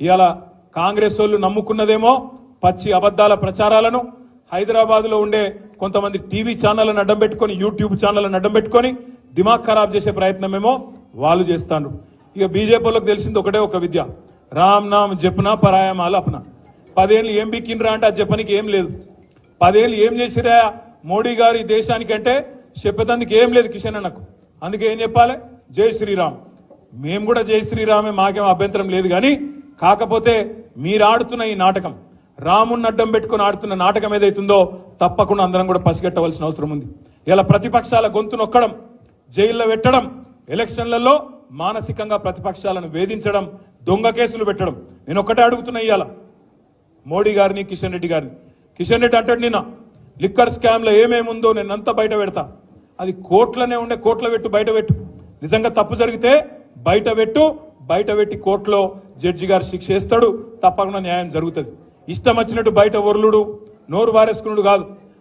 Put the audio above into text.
ఇవాళ కాంగ్రెస్ వాళ్ళు నమ్ముకున్నదేమో పచ్చి అబద్ధాల ప్రచారాలను, హైదరాబాద్లో ఉండే కొంతమంది టీవీ ఛానళ్లను అడ్డం పెట్టుకొని, యూట్యూబ్ ఛానళ్లను అడ్డం పెట్టుకొని దిమాగ్ ఖరాబ్ చేసే ప్రయత్నమేమో వాళ్ళు చేస్తాను. ఇక బీజేపీ వాళ్ళకి తెలిసింది ఒకటే ఒక విద్య, రామ్ నామ్ జపనా పరాయమాల అప్నా. 10 ఏళ్ళు ఏం బిక్కినరా అంటే అది చెప్పనికి ఏం లేదు. 10 ఏళ్ళు ఏం చేసిరా మోడీ గారు ఈ దేశానికంటే చెప్పేందుకు ఏం లేదు కిషన్ అన్నకు. అందుకే ఏం చెప్పాలి, జై శ్రీరామ్. మేము కూడా జై శ్రీరామే, మాకేం అభ్యంతరం లేదు. కానీ కాకపోతే మీరు ఆడుతున్న ఈ నాటకం, రాముని అడ్డం పెట్టుకుని ఆడుతున్న నాటకం ఏదైతుందో తప్పకుండా అందరం కూడా పసిగట్టవలసిన అవసరం ఉంది. ఇలా ప్రతిపక్షాల గొంతు నొక్కడం, జైల్లో పెట్టడం, ఎలక్షన్లలో మానసికంగా ప్రతిపక్షాలను వేధించడం, దొంగ కేసులు పెట్టడం. నేను ఒక్కటే అడుగుతున్నా ఇవాళ మోడీ గారిని, కిషన్ రెడ్డి గారిని. కిషన్ రెడ్డి అంటాడు నిన్న లిక్కర్ స్కామ్ లో ఏమేముందో నేనంతా బయట పెడతా. అది కోర్టులోనే ఉండే, కోర్టులో పెట్టు, బయట పెట్టు. నిజంగా తప్పు జరిగితే బయట పెట్టు, బయట పెట్టి కోర్టులో జడ్జి గారు శిక్ష వేస్తాడు, తప్పకుండా న్యాయం జరుగుతుంది. ఇష్టం వచ్చినట్టు బయట ఒర్లుడు, నోరు వారేసుకున్నాడు కాదు.